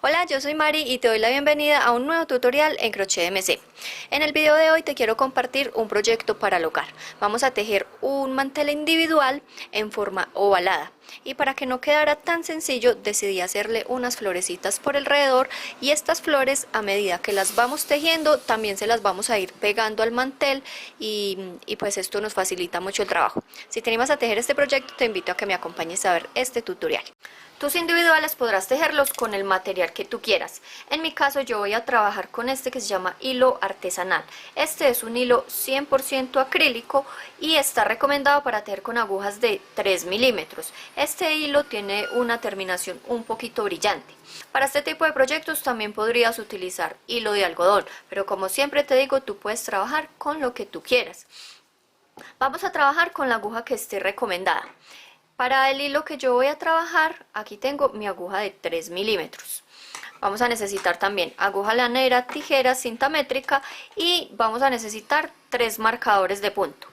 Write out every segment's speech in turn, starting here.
Hola, yo soy Mari y te doy la bienvenida a un nuevo tutorial en Crochet MC. En el video de hoy te quiero compartir un proyecto para el hogar. Vamos a tejer un mantel individual en forma ovalada. Y para que no quedara tan sencillo, decidí hacerle unas florecitas por alrededor, y estas flores, a medida que las vamos tejiendo, también se las vamos a ir pegando al mantel y pues esto nos facilita mucho el trabajo. Si te animas a tejer este proyecto, te invito a que me acompañes a ver este tutorial. Tus individuales podrás tejerlos con el material que tú quieras. En mi caso yo voy a trabajar con este que se llama hilo artesanal. Este es un hilo 100% acrílico y está recomendado para tejer con agujas de 3 milímetros. Este hilo tiene una terminación un poquito brillante. Para este tipo de proyectos también podrías utilizar hilo de algodón, pero como siempre te digo, tú puedes trabajar con lo que tú quieras. Vamos a trabajar con la aguja que esté recomendada. Para el hilo que yo voy a trabajar, aquí tengo mi aguja de 3 milímetros. Vamos a necesitar también aguja lanera, tijera, cinta métrica y vamos a necesitar 3 marcadores de punto.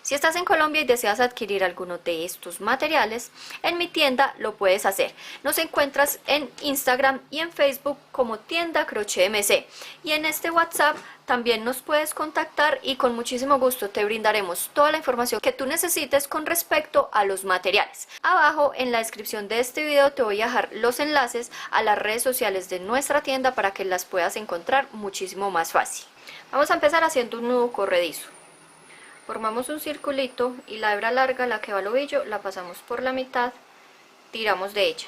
Si estás en Colombia y deseas adquirir alguno de estos materiales, en mi tienda lo puedes hacer. Nos encuentras en Instagram y en Facebook como tienda Crochet MC. Y en este WhatsApp también nos puedes contactar y con muchísimo gusto te brindaremos toda la información que tú necesites con respecto a los materiales. Abajo en la descripción de este video te voy a dejar los enlaces a las redes sociales de nuestra tienda para que las puedas encontrar muchísimo más fácil. Vamos a empezar haciendo un nudo corredizo. Formamos un circulito y la hebra larga, la que va al ovillo, la pasamos por la mitad, tiramos de ella.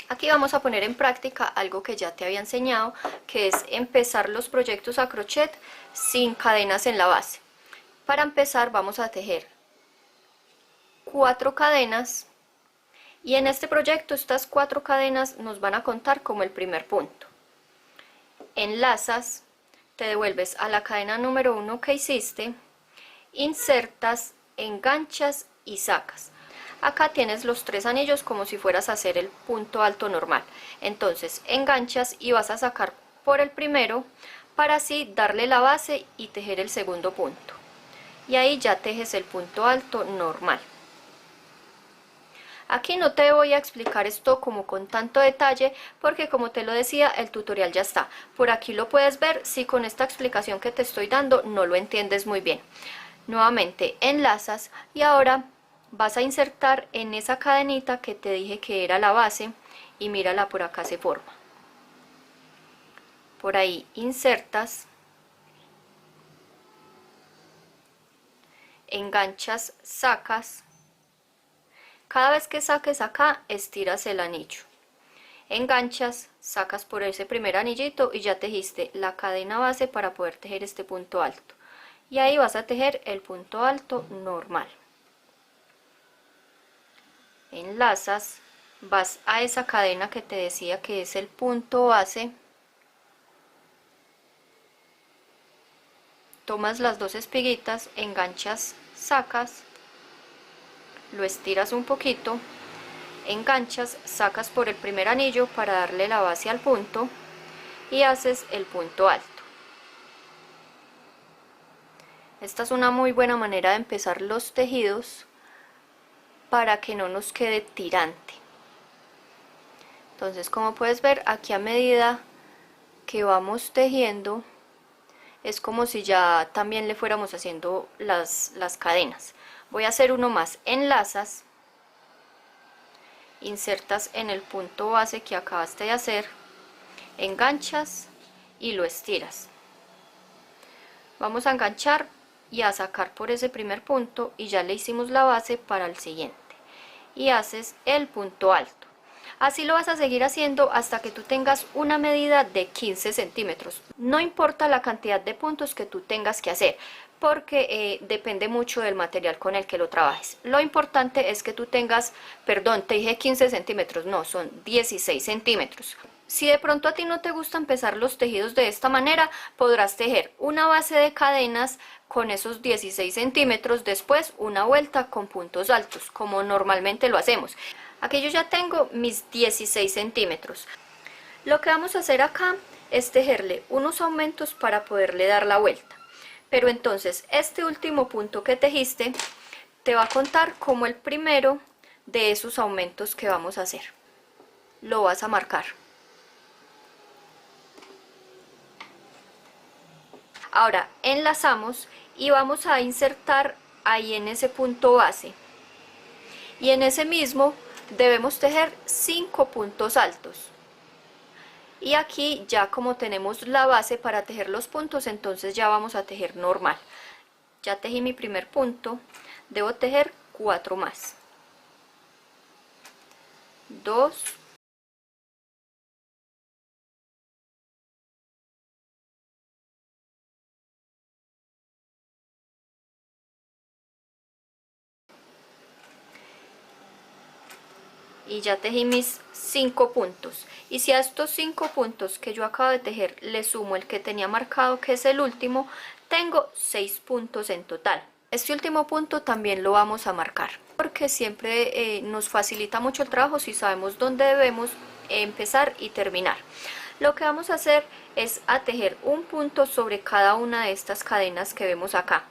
Aquí vamos a poner en práctica algo que ya te había enseñado, que es empezar los proyectos a crochet sin cadenas en la base. Para empezar vamos a tejer 4 cadenas y en este proyecto estas 4 cadenas nos van a contar como el primer punto. Enlazas, te devuelves a la cadena número 1 que hiciste, insertas, enganchas y sacas. Acá tienes los 3 anillos como si fueras a hacer el punto alto normal. Entonces enganchas y vas a sacar por el primero para así darle la base y tejer el segundo punto. Y ahí ya tejes el punto alto normal. Aquí no te voy a explicar esto como con tanto detalle porque, como te lo decía, el tutorial ya está. Por aquí lo puedes ver si con esta explicación que te estoy dando no lo entiendes muy bien. Nuevamente enlazas y ahora vas a insertar en esa cadenita que te dije que era la base y mírala, por acá se forma. Por ahí insertas, enganchas, sacas. Cada vez que saques acá, estiras el anillo. Enganchas, sacas por ese primer anillito y ya tejiste la cadena base para poder tejer este punto alto. Y ahí vas a tejer el punto alto normal. Enlazas, vas a esa cadena que te decía que es el punto base, tomas las 2 espiguitas, enganchas, sacas, lo estiras un poquito, enganchas, sacas por el primer anillo para darle la base al punto y haces el punto alto. Esta es una muy buena manera de empezar los tejidos para que no nos quede tirante. Entonces, como puedes ver, aquí a medida que vamos tejiendo es como si ya también le fuéramos haciendo las cadenas. Voy a hacer uno más. Enlazas, insertas en el punto base que acabaste de hacer, enganchas y lo estiras. Vamos a enganchar y a sacar por ese primer punto y ya le hicimos la base para el siguiente y haces el punto alto. Así lo vas a seguir haciendo hasta que tú tengas una medida de 15 centímetros. No importa la cantidad de puntos que tú tengas que hacer, porque depende mucho del material con el que lo trabajes. Lo importante es que tú tengas, perdón, te dije 15 centímetros, no, son 16 centímetros. Si de pronto a ti no te gusta empezar los tejidos de esta manera, podrás tejer una base de cadenas con esos 16 centímetros, después una vuelta con puntos altos, como normalmente lo hacemos. Aquí yo ya tengo mis 16 centímetros. Lo que vamos a hacer acá es tejerle unos aumentos para poderle dar la vuelta. Pero entonces este último punto que tejiste te va a contar como el primero de esos aumentos que vamos a hacer. Lo vas a marcar. Ahora enlazamos y vamos a insertar ahí en ese punto base, y en ese mismo debemos tejer 5 puntos altos. Y aquí ya como tenemos la base para tejer los puntos, entonces ya vamos a tejer normal. Ya tejí mi primer punto, debo tejer 4 más. 2, y ya tejí mis 5 puntos. Y si a estos 5 puntos que yo acabo de tejer le sumo el que tenía marcado, que es el último, tengo 6 puntos en total. Este último punto también lo vamos a marcar, porque siempre nos facilita mucho el trabajo si sabemos dónde debemos empezar y terminar. Lo que vamos a hacer es a tejer un punto sobre cada una de estas cadenas que vemos acá.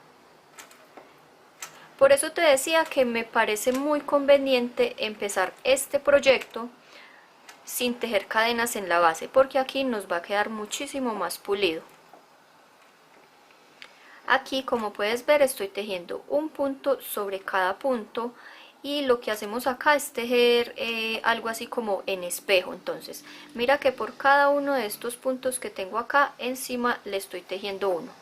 Por eso te decía que me parece muy conveniente empezar este proyecto sin tejer cadenas en la base, porque aquí nos va a quedar muchísimo más pulido. Aquí, como puedes ver, estoy tejiendo un punto sobre cada punto, y lo que hacemos acá es tejer algo así como en espejo. Entonces mira que por cada uno de estos puntos que tengo acá encima le estoy tejiendo uno.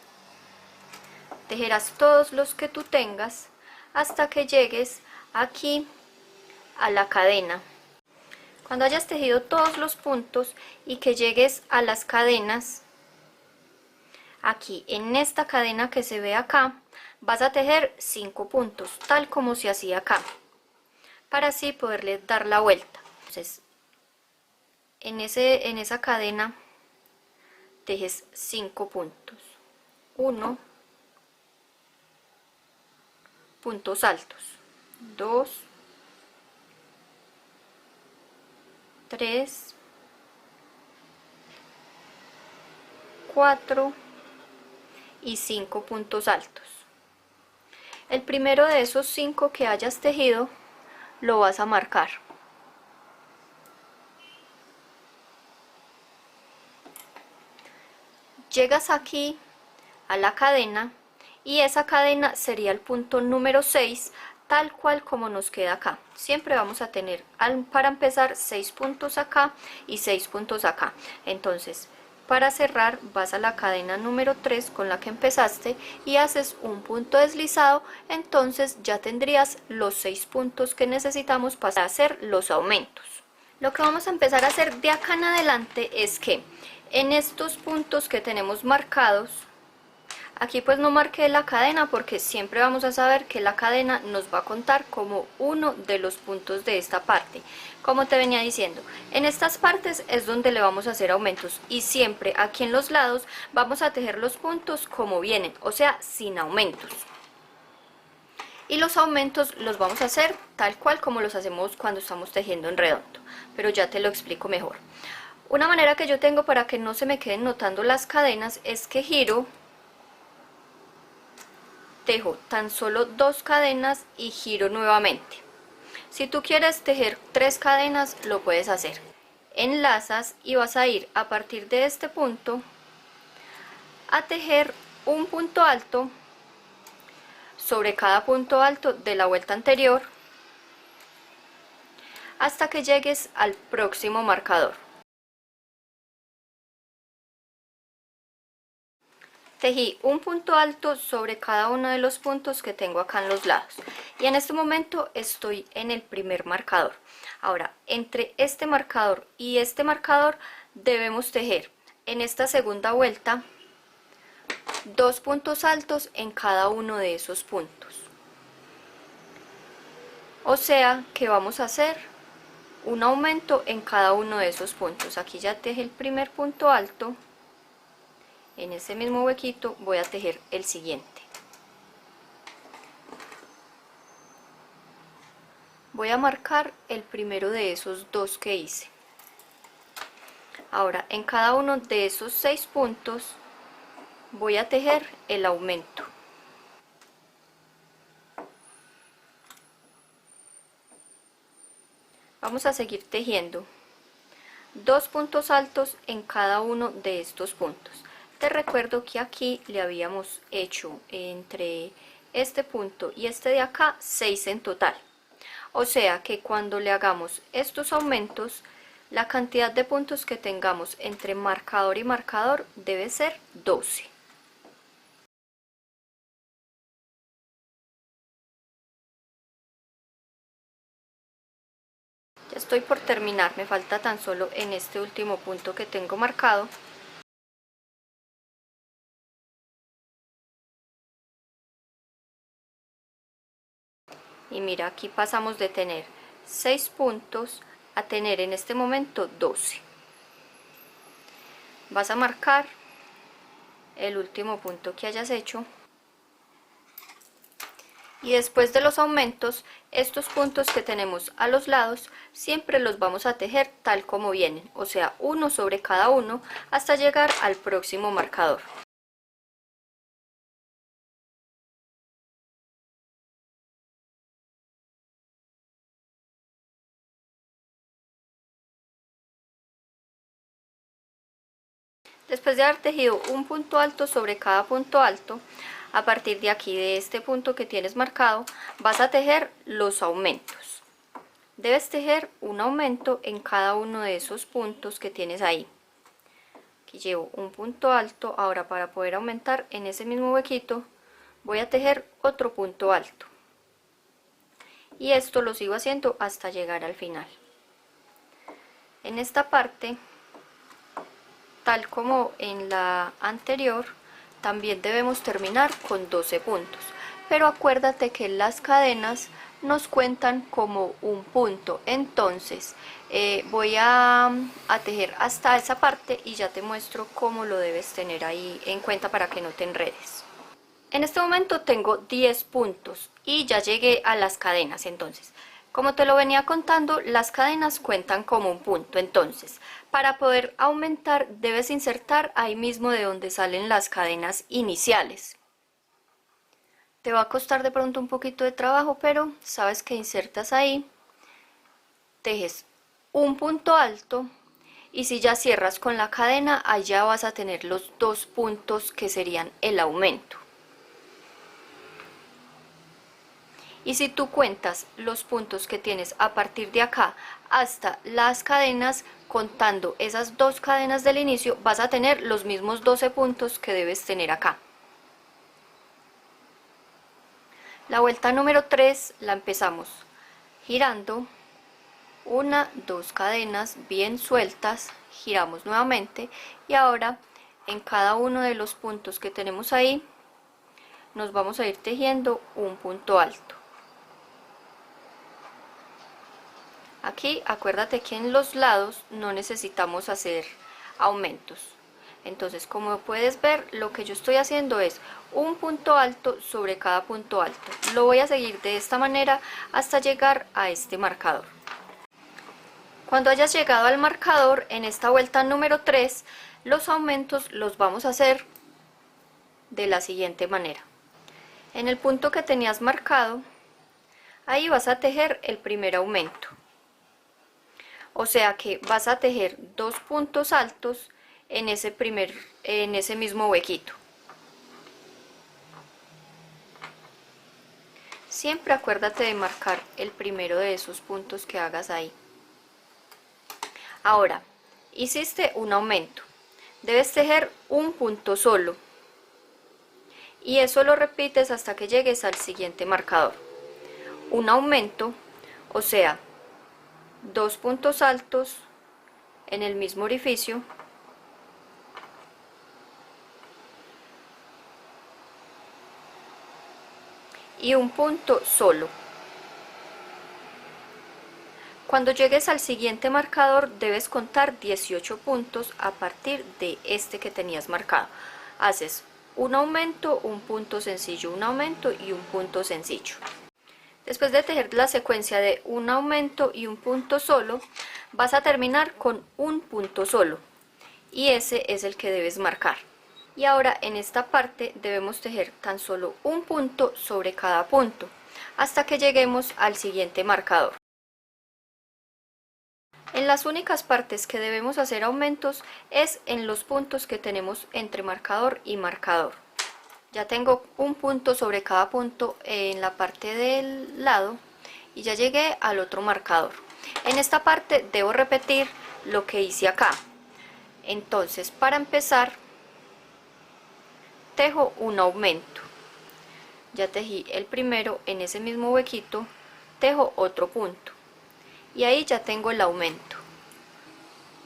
Tejerás todos los que tú tengas hasta que llegues aquí a la cadena. Cuando hayas tejido todos los puntos y que llegues a las cadenas, aquí en esta cadena que se ve acá, vas a tejer 5 puntos, tal como se hacía acá, para así poderle dar la vuelta. Entonces, en esa cadena tejes 5 puntos. 1, puntos altos. 2, 3, 4 y 5 puntos altos. El primero de esos 5 que hayas tejido lo vas a marcar. Llegas aquí a la cadena y esa cadena sería el punto número 6, tal cual como nos queda acá. Siempre vamos a tener para empezar 6 puntos acá y 6 puntos acá. Entonces, para cerrar vas a la cadena número 3 con la que empezaste y haces un punto deslizado. Entonces ya tendrías los 6 puntos que necesitamos para hacer los aumentos. Lo que vamos a empezar a hacer de acá en adelante es que en estos puntos que tenemos marcados, aquí pues no marqué la cadena porque siempre vamos a saber que la cadena nos va a contar como uno de los puntos de esta parte. Como te venía diciendo, en estas partes es donde le vamos a hacer aumentos, y siempre aquí en los lados vamos a tejer los puntos como vienen, o sea, sin aumentos. Y los aumentos los vamos a hacer tal cual como los hacemos cuando estamos tejiendo en redondo, pero ya te lo explico mejor. Una manera que yo tengo para que no se me queden notando las cadenas es que giro, tejo tan solo 2 cadenas y giro nuevamente. Si tú quieres tejer 3 cadenas lo puedes hacer. Enlazas y vas a ir a partir de este punto a tejer un punto alto sobre cada punto alto de la vuelta anterior hasta que llegues al próximo marcador. Tejí un punto alto sobre cada uno de los puntos que tengo acá en los lados, y en este momento estoy en el primer marcador. Ahora, entre este marcador y este marcador debemos tejer en esta segunda vuelta 2 puntos altos en cada uno de esos puntos. O sea que vamos a hacer un aumento en cada uno de esos puntos. Aquí ya teje el primer punto alto. En ese mismo huequito voy a tejer el siguiente. Voy a marcar el primero de esos 2 que hice. Ahora, en cada uno de esos 6 puntos voy a tejer el aumento. Vamos a seguir tejiendo 2 puntos altos en cada uno de estos puntos. Te recuerdo que aquí le habíamos hecho entre este punto y este de acá 6 en total. O sea que cuando le hagamos estos aumentos, la cantidad de puntos que tengamos entre marcador y marcador debe ser 12. Ya estoy por terminar, me falta tan solo en este último punto que tengo marcado. Y mira, aquí pasamos de tener 6 puntos a tener en este momento 12. Vas a marcar el último punto que hayas hecho. Y después de los aumentos, estos puntos que tenemos a los lados siempre los vamos a tejer tal como vienen, o sea, uno sobre cada uno hasta llegar al próximo marcador. Después de haber tejido un punto alto sobre cada punto alto, a partir de aquí, de este punto que tienes marcado, vas a tejer los aumentos. Debes tejer un aumento en cada uno de esos puntos que tienes ahí. Aquí llevo un punto alto, ahora para poder aumentar en ese mismo huequito, voy a tejer otro punto alto. Y esto lo sigo haciendo hasta llegar al final. En esta parte, tal como en la anterior, también debemos terminar con 12 puntos, pero acuérdate que las cadenas nos cuentan como un punto. Entonces voy a tejer hasta esa parte y ya te muestro cómo lo debes tener ahí en cuenta para que no te enredes. En este momento tengo 10 puntos y ya llegué a las cadenas. Entonces, como te lo venía contando, las cadenas cuentan como un punto. Entonces, para poder aumentar debes insertar ahí mismo de donde salen las cadenas iniciales. Te va a costar de pronto un poquito de trabajo, pero sabes que insertas ahí, tejes un punto alto y si ya cierras con la cadena, allá vas a tener los 2 puntos que serían el aumento. Y si tú cuentas los puntos que tienes a partir de acá hasta las cadenas, contando esas 2 cadenas del inicio, vas a tener los mismos 12 puntos que debes tener acá. La vuelta número 3 la empezamos girando 1, 2 cadenas bien sueltas, giramos nuevamente y ahora en cada uno de los puntos que tenemos ahí nos vamos a ir tejiendo un punto alto. Aquí acuérdate que en los lados no necesitamos hacer aumentos. Entonces, como puedes ver, lo que yo estoy haciendo es un punto alto sobre cada punto alto. Lo voy a seguir de esta manera hasta llegar a este marcador. Cuando hayas llegado al marcador, en esta vuelta número 3, los aumentos los vamos a hacer de la siguiente manera. En el punto que tenías marcado, ahí vas a tejer el primer aumento. O sea que vas a tejer 2 puntos altos en ese mismo huequito. Siempre acuérdate de marcar el primero de esos puntos que hagas ahí. Ahora, hiciste un aumento. Debes tejer un punto solo. Y eso lo repites hasta que llegues al siguiente marcador. Un aumento, o sea, 2 puntos altos en el mismo orificio y un punto solo. Cuando llegues al siguiente marcador debes contar 18 puntos a partir de este que tenías marcado. Haces un aumento, un punto sencillo, un aumento y un punto sencillo. Después de tejer la secuencia de un aumento y un punto solo, vas a terminar con un punto solo y ese es el que debes marcar. Y ahora en esta parte debemos tejer tan solo un punto sobre cada punto hasta que lleguemos al siguiente marcador. En las únicas partes que debemos hacer aumentos es en los puntos que tenemos entre marcador y marcador. Ya tengo un punto sobre cada punto en la parte del lado y ya llegué al otro marcador. En esta parte debo repetir lo que hice acá. Entonces, para empezar, tejo un aumento. Ya tejí el primero, en ese mismo huequito tejo otro punto y ahí ya tengo el aumento.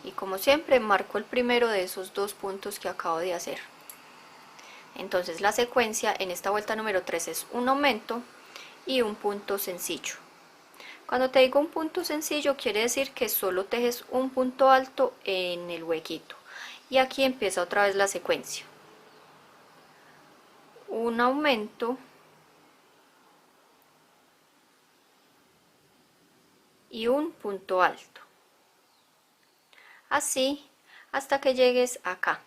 Y como siempre marco el primero de esos dos puntos que acabo de hacer. Entonces la secuencia en esta vuelta número 3 es un aumento y un punto sencillo. Cuando te digo un punto sencillo quiere decir que solo tejes un punto alto en el huequito. Y aquí empieza otra vez la secuencia. Un aumento y un punto alto. Así hasta que llegues acá.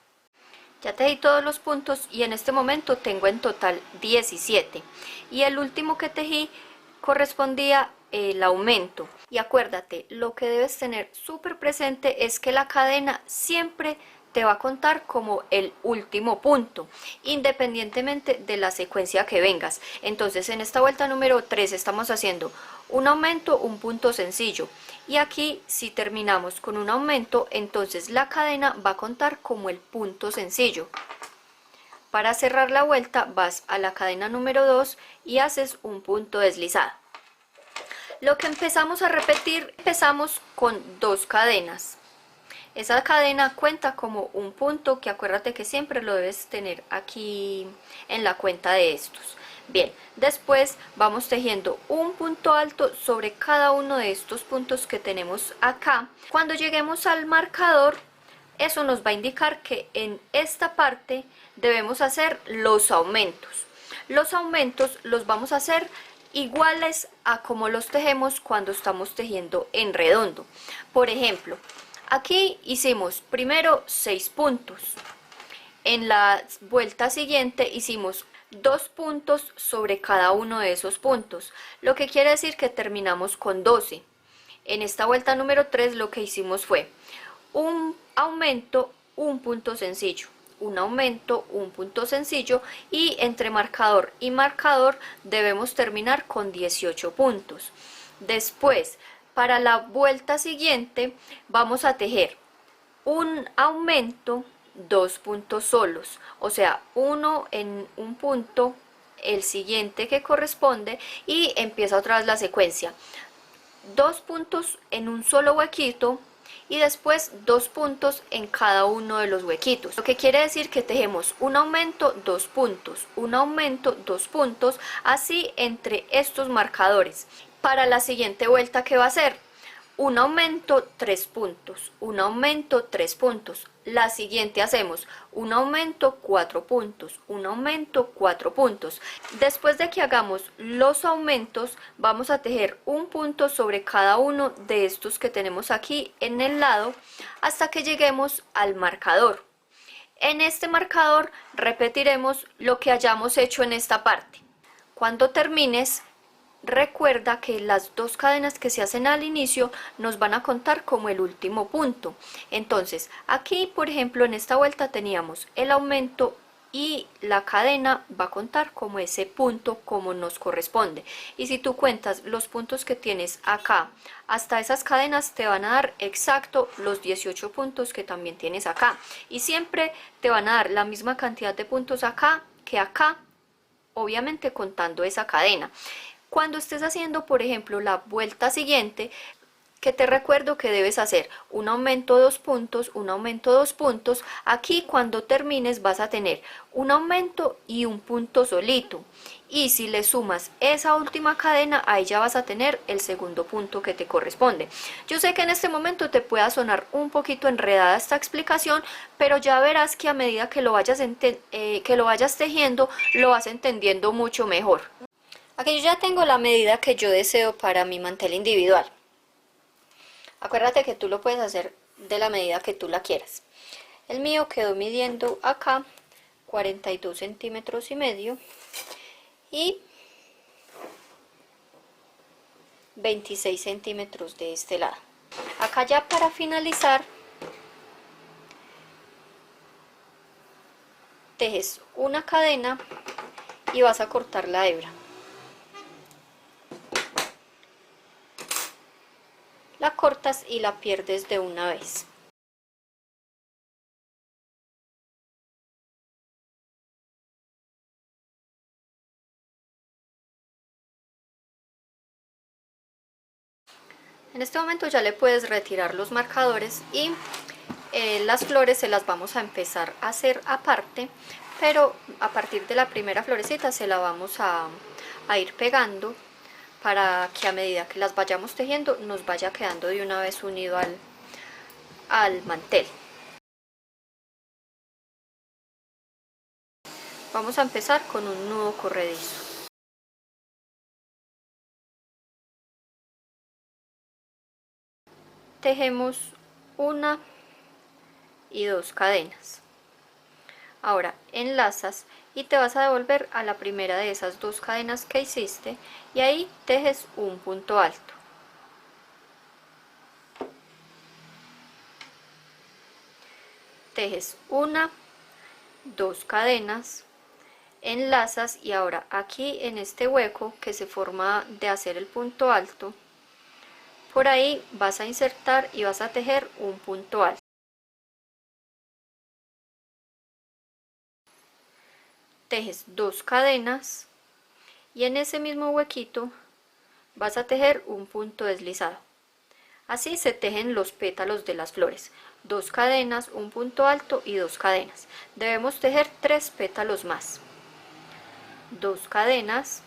Ya tejí todos los puntos y en este momento tengo en total 17. Y el último que tejí correspondía el aumento. Y acuérdate, lo que debes tener súper presente es que la cadena siempre te va a contar como el último punto, independientemente de la secuencia que vengas. Entonces en esta vuelta número 3 estamos haciendo un aumento, un punto sencillo. Y aquí si terminamos con un aumento, entonces la cadena va a contar como el punto sencillo. Para cerrar la vuelta vas a la cadena número 2 y haces un punto deslizado. Lo que empezamos a repetir, empezamos con 2 cadenas. Esa cadena cuenta como un punto que acuérdate que siempre lo debes tener aquí en la cuenta de estos. Bien, después vamos tejiendo un punto alto sobre cada uno de estos puntos que tenemos acá. Cuando lleguemos al marcador, eso nos va a indicar que en esta parte debemos hacer los aumentos. Los aumentos los vamos a hacer iguales a como los tejemos cuando estamos tejiendo en redondo. Por ejemplo, aquí hicimos primero 6 puntos. En la vuelta siguiente hicimos 2 puntos sobre cada uno de esos puntos, lo que quiere decir que terminamos con 12. En esta vuelta número 3 lo que hicimos fue un aumento, un punto sencillo, un aumento, un punto sencillo y entre marcador y marcador debemos terminar con 18 puntos. Después, para la vuelta siguiente vamos a tejer un aumento, 2 puntos solos, o sea, uno en un punto, el siguiente que corresponde y empieza otra vez la secuencia. 2 puntos en un solo huequito y después 2 puntos en cada uno de los huequitos, lo que quiere decir que tejemos un aumento, 2 puntos, un aumento, 2 puntos, así entre estos marcadores. Para la siguiente vuelta, ¿qué va a ser? Un aumento, 3 puntos, un aumento, 3 puntos. La siguiente hacemos un aumento, 4 puntos, un aumento, 4 puntos. Después de que hagamos los aumentos, vamos a tejer un punto sobre cada uno de estos que tenemos aquí en el lado hasta que lleguemos al marcador. En este marcador repetiremos lo que hayamos hecho en esta parte. Cuando termines, recuerda que las 2 cadenas que se hacen al inicio nos van a contar como el último punto. Entonces aquí por ejemplo en esta vuelta teníamos el aumento y la cadena va a contar como ese punto como nos corresponde. Y si tú cuentas los puntos que tienes acá hasta esas cadenas te van a dar exacto los 18 puntos que también tienes acá. Y siempre te van a dar la misma cantidad de puntos acá que acá, obviamente contando esa cadena. Cuando estés haciendo, por ejemplo, la vuelta siguiente, que te recuerdo que debes hacer un aumento 2 puntos, un aumento 2 puntos, aquí cuando termines vas a tener un aumento y un punto solito. Y si le sumas esa última cadena, ahí ya vas a tener el segundo punto que te corresponde. Yo sé que en este momento te pueda sonar un poquito enredada esta explicación, pero ya verás que a medida que lo vayas tejiendo, lo vas entendiendo mucho mejor. Aquí yo ya tengo la medida que yo deseo para mi mantel individual. Acuérdate que tú lo puedes hacer de la medida que tú la quieras. El mío quedó midiendo acá 42 centímetros y medio y 26 centímetros de este lado. Acá ya para finalizar, tejes una cadena y vas a cortar la hebra. La cortas y la pierdes de una vez. En este momento ya le puedes retirar los marcadores y las flores se las vamos a empezar a hacer aparte, pero a partir de la primera florecita se la vamos a ir pegando para que a medida que las vayamos tejiendo nos vaya quedando de una vez unido al mantel. Vamos a empezar con un nudo corredizo. Tejemos una y dos cadenas. Ahora enlazas y te vas a devolver a la primera de esas dos cadenas que hiciste y ahí tejes un punto alto. Tejes una, dos cadenas, enlazas y ahora aquí en este hueco que se forma de hacer el punto alto, por ahí vas a insertar y vas a tejer un punto alto. Tejes dos cadenas y en ese mismo huequito vas a tejer un punto deslizado. Así se tejen los pétalos de las flores. Dos cadenas, un punto alto y dos cadenas. Debemos tejer tres pétalos más. Dos cadenas,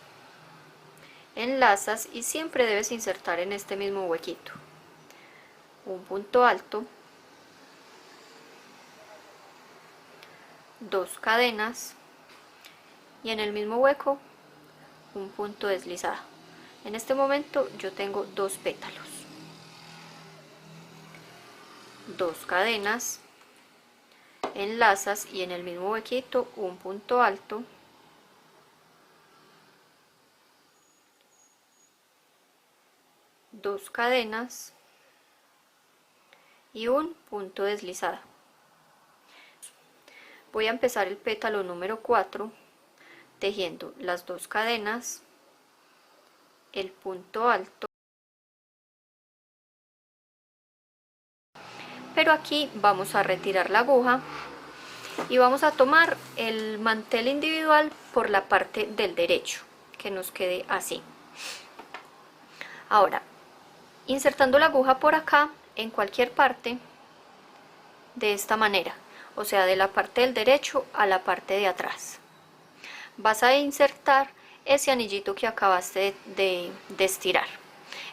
enlazas y siempre debes insertar en este mismo huequito un punto alto, dos cadenas y en el mismo hueco un punto deslizado. En este momento yo tengo dos pétalos, dos cadenas, enlazas y en el mismo huequito un punto alto, dos cadenas y un punto deslizado. Voy a empezar el pétalo número 4 tejiendo las dos cadenas, el punto alto, pero aquí vamos a retirar la aguja y vamos a tomar el mantel individual por la parte del derecho, que nos quede así. Ahora, insertando la aguja por acá, en cualquier parte, de esta manera, o sea, de la parte del derecho a la parte de atrás. Vas a insertar ese anillito que acabaste de estirar.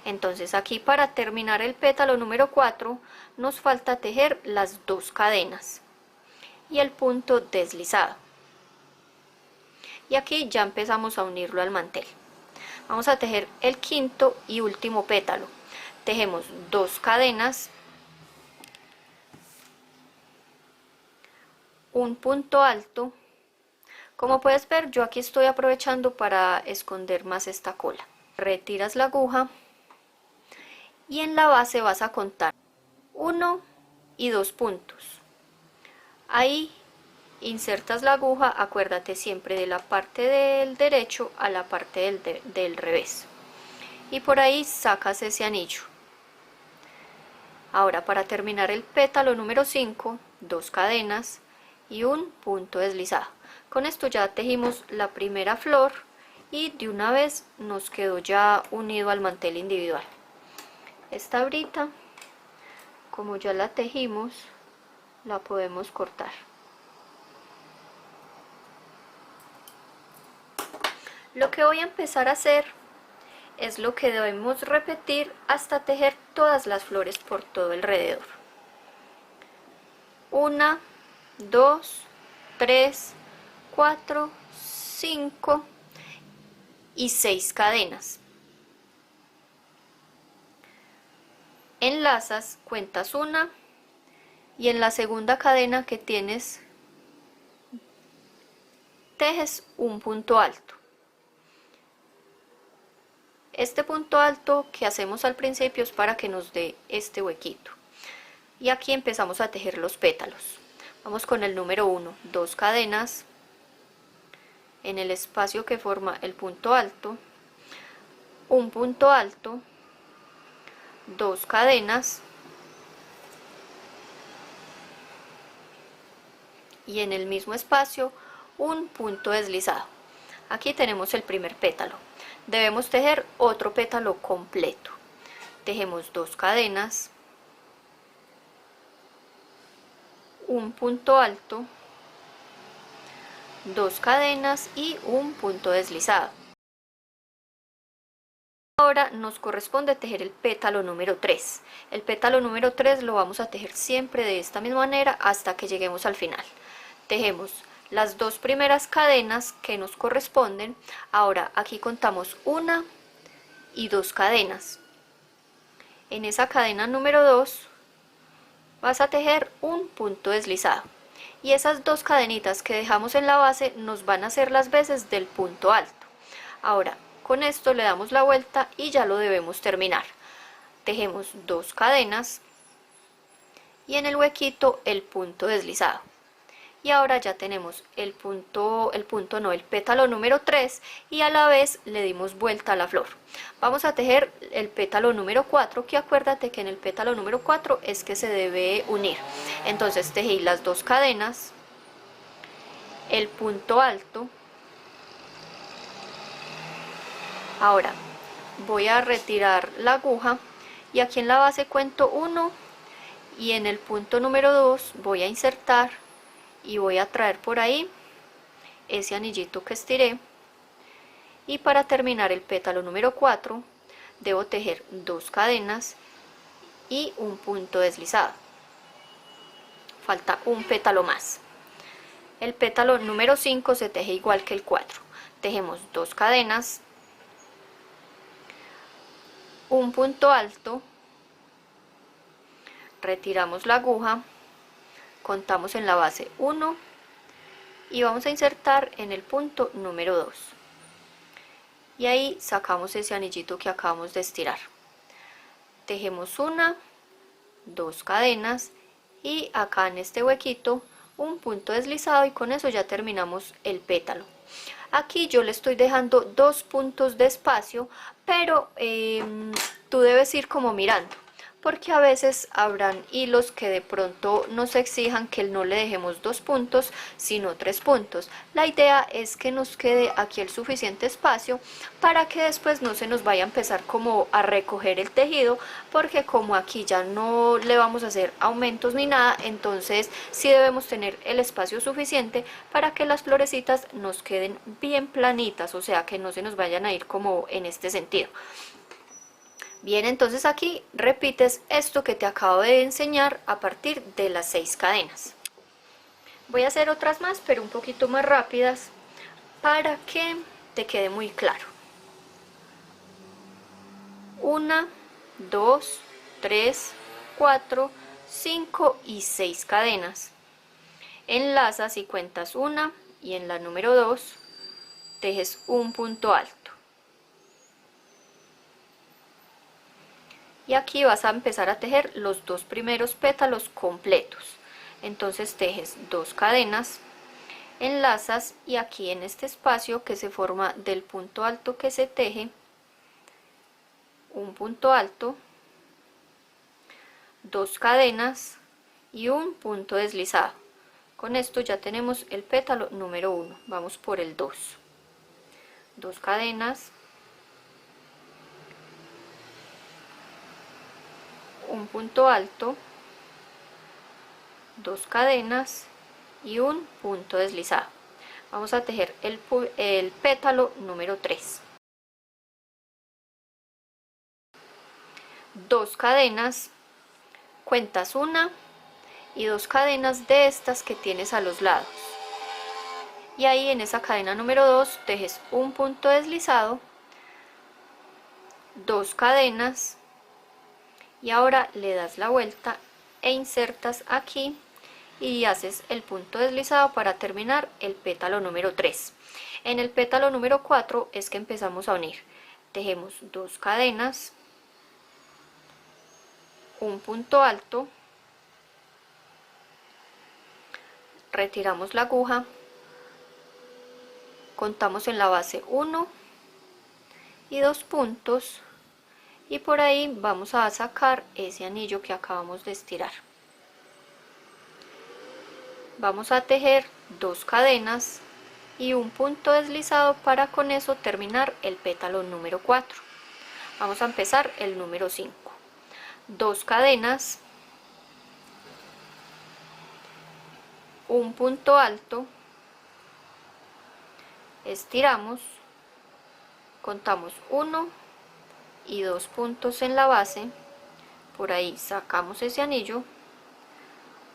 Entonces aquí para terminar el pétalo número 4 nos falta tejer las dos cadenas y el punto deslizado. Y aquí ya empezamos a unirlo al mantel. Vamos a tejer el quinto y último pétalo. Tejemos dos cadenas, un punto alto. Como puedes ver, yo aquí estoy aprovechando para esconder más esta cola. Retiras la aguja y en la base vas a contar 1 y 2 puntos. Ahí insertas la aguja, acuérdate siempre de la parte del derecho a la parte del revés. Y por ahí sacas ese anillo. Ahora para terminar el pétalo número 5, dos cadenas y un punto deslizado. Con esto ya tejimos la primera flor y de una vez nos quedó ya unido al mantel individual. Esta hebrita, como ya la tejimos, la podemos cortar. Lo que voy a empezar a hacer es lo que debemos repetir hasta tejer todas las flores por todo alrededor. 1, 2, 3, 4, 5 y 6 cadenas. Enlazas, cuentas una y en la segunda cadena que tienes tejes un punto alto. Este punto alto que hacemos al principio es para que nos dé este huequito. Y aquí empezamos a tejer los pétalos. Vamos con el número 1, 2 cadenas en el espacio que forma el punto alto, un punto alto, 2 cadenas y en el mismo espacio un punto deslizado. Aquí tenemos el primer pétalo. Debemos tejer otro pétalo completo. Tejemos 2 cadenas, un punto alto, 2 cadenas y un punto deslizado. Ahora nos corresponde tejer el pétalo número 3. El pétalo número 3 lo vamos a tejer siempre de esta misma manera hasta que lleguemos al final. Tejemos las 2 primeras cadenas que nos corresponden. Ahora aquí contamos 1 y 2 cadenas. En esa cadena número 2 vas a tejer un punto deslizado. Y esas 2 cadenitas que dejamos en la base nos van a hacer las veces del punto alto. Ahora con esto le damos la vuelta y ya lo debemos terminar. Tejemos 2 cadenas y en el huequito el punto deslizado. Y ahora ya tenemos el pétalo número 3 y a la vez le dimos vuelta a la flor. Vamos a tejer el pétalo número 4, que acuérdate que en el pétalo número 4 es que se debe unir. Entonces tejí las 2 cadenas, el punto alto. Ahora voy a retirar la aguja y aquí en la base cuento 1 y en el punto número 2 voy a insertar y voy a traer por ahí ese anillito que estiré. Y para terminar el pétalo número 4 debo tejer 2 cadenas y un punto deslizado. Falta un pétalo más. El pétalo número 5 se teje igual que el 4. Tejemos 2 cadenas, un punto alto, retiramos la aguja, contamos en la base 1 y vamos a insertar en el punto número 2 y ahí sacamos ese anillito que acabamos de estirar. Tejemos 1, 2 cadenas y acá en este huequito un punto deslizado y con eso ya terminamos el pétalo. Aquí yo le estoy dejando 2 puntos de espacio, pero tú debes ir como mirando, porque a veces habrán hilos que de pronto nos exijan que no le dejemos 2 puntos, sino 3 puntos. La idea es que nos quede aquí el suficiente espacio para que después no se nos vaya a empezar como a recoger el tejido, porque como aquí ya no le vamos a hacer aumentos ni nada, entonces sí debemos tener el espacio suficiente para que las florecitas nos queden bien planitas, o sea que no se nos vayan a ir como en este sentido. Bien, entonces aquí repites esto que te acabo de enseñar a partir de las 6 cadenas. Voy a hacer otras más, pero un poquito más rápidas para que te quede muy claro. 1, 2, 3, 4, 5 y 6 cadenas. Enlazas y cuentas 1 y en la número 2 tejes un punto alto. Y aquí vas a empezar a tejer los 2 primeros pétalos completos. Entonces tejes 2 cadenas, enlazas y aquí en este espacio que se forma del punto alto que se teje, un punto alto, 2 cadenas y un punto deslizado. Con esto ya tenemos el pétalo número 1. Vamos por el 2. 2 cadenas, un punto alto, 2 cadenas y un punto deslizado. Vamos a tejer el pétalo número 3. 2 cadenas, cuentas 1 y 2 cadenas de estas que tienes a los lados. Y ahí en esa cadena número 2 tejes un punto deslizado, 2 cadenas y ahora le das la vuelta e insertas aquí y haces el punto deslizado para terminar el pétalo número 3. En el pétalo número 4 es que empezamos a unir tejemos 2 cadenas, un punto alto, retiramos la aguja, contamos en la base 1 y 2 puntos y por ahí vamos a sacar ese anillo que acabamos de estirar. Vamos a tejer 2 cadenas y un punto deslizado para con eso terminar el pétalo número 4. Vamos a empezar el número 5. 2 cadenas, un punto alto, estiramos, contamos 1 y 2 puntos en la base, por ahí sacamos ese anillo,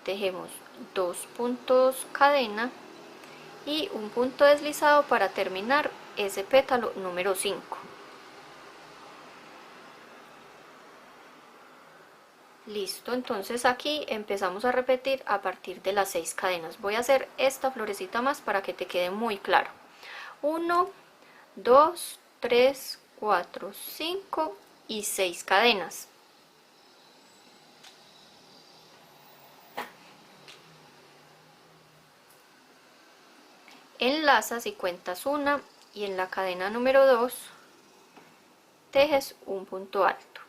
tejemos 2 puntos cadena y un punto deslizado para terminar ese pétalo número 5. Listo, entonces aquí empezamos a repetir a partir de las 6 cadenas. Voy a hacer esta florecita más para que te quede muy claro. 1, 2, 3, 4, 5 y 6 cadenas. Enlazas y cuentas una y en la cadena número 2 tejes un punto alto.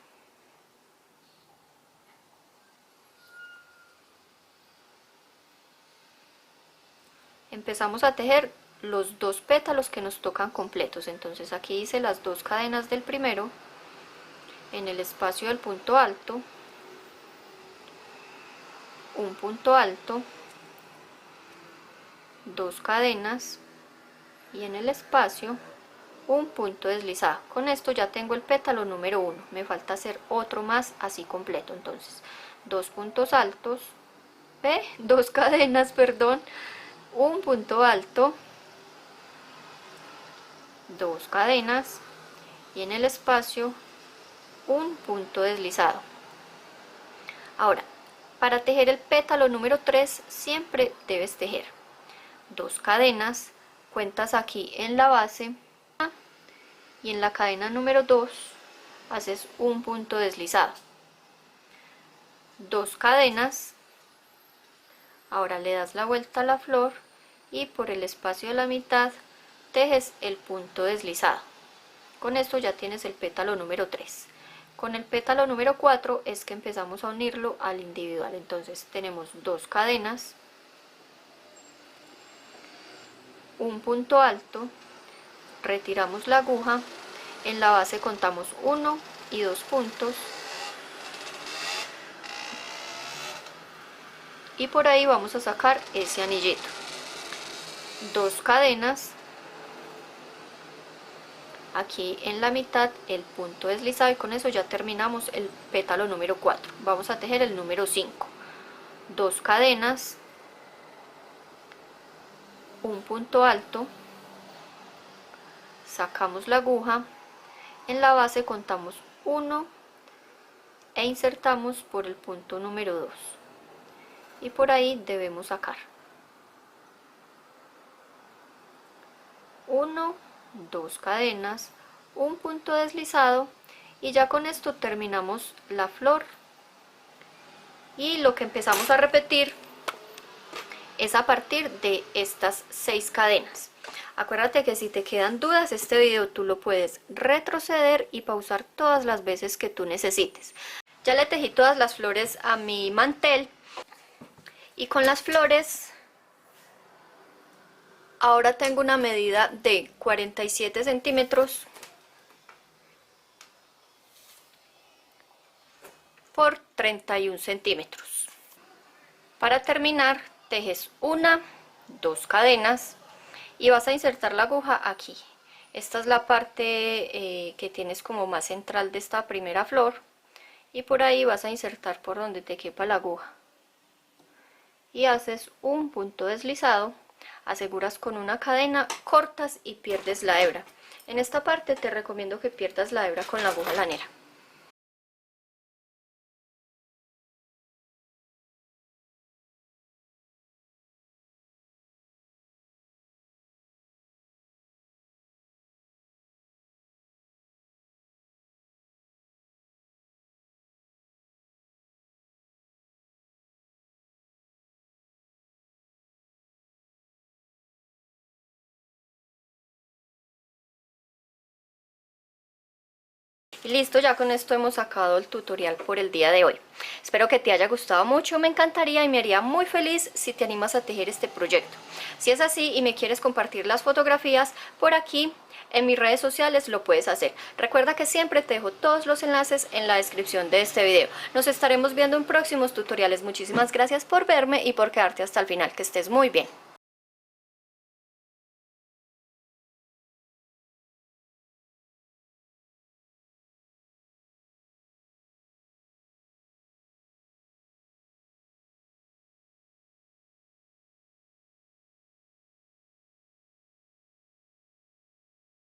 Empezamos a tejer los 2 pétalos que nos tocan completos, entonces aquí hice las 2 cadenas del primero, en el espacio del punto alto, un punto alto, 2 cadenas y en el espacio un punto deslizado. Con esto ya tengo el pétalo número 1, me falta hacer otro más así completo, entonces 2 puntos altos, 2 cadenas, perdón, un punto alto, 2 cadenas y en el espacio un punto deslizado. Ahora, para tejer el pétalo número 3 siempre debes tejer 2 cadenas, cuentas aquí en la base y en la cadena número 2 haces un punto deslizado, 2 cadenas, ahora le das la vuelta a la flor y por el espacio de la mitad tejes el punto deslizado. Con esto ya tienes el pétalo número 3. Con el pétalo número 4 es que empezamos a unirlo al individual. Entonces tenemos 2 cadenas, un punto alto, retiramos la aguja, en la base contamos 1 y 2 puntos y por ahí vamos a sacar ese anillito. 2 cadenas, aquí en la mitad el punto deslizado y con eso ya terminamos el pétalo número 4. Vamos a tejer el número 5. 2 cadenas, un punto alto, sacamos la aguja, en la base contamos 1 e insertamos por el punto número 2 y por ahí debemos sacar 1, 2 cadenas, un punto deslizado y ya con esto terminamos la flor. Y lo que empezamos a repetir es a partir de estas 6 cadenas. Acuérdate que si te quedan dudas, este video tú lo puedes retroceder y pausar todas las veces que tú necesites. Ya le tejí todas las flores a mi mantel y con las flores ahora tengo una medida de 47 centímetros por 31 centímetros. Para terminar, tejes 1, 2 cadenas y vas a insertar la aguja aquí. Esta es la parte que tienes como más central de esta primera flor y por ahí vas a insertar por donde te quepa la aguja y haces un punto deslizado, aseguras con una cadena, cortas y pierdes la hebra. En esta parte te recomiendo que pierdas la hebra con la aguja lanera. Y listo, ya con esto hemos sacado el tutorial por el día de hoy. Espero que te haya gustado mucho, me encantaría y me haría muy feliz si te animas a tejer este proyecto. Si es así y me quieres compartir las fotografías, por aquí en mis redes sociales lo puedes hacer. Recuerda que siempre te dejo todos los enlaces en la descripción de este video. Nos estaremos viendo en próximos tutoriales. Muchísimas gracias por verme y por quedarte hasta el final. Que estés muy bien.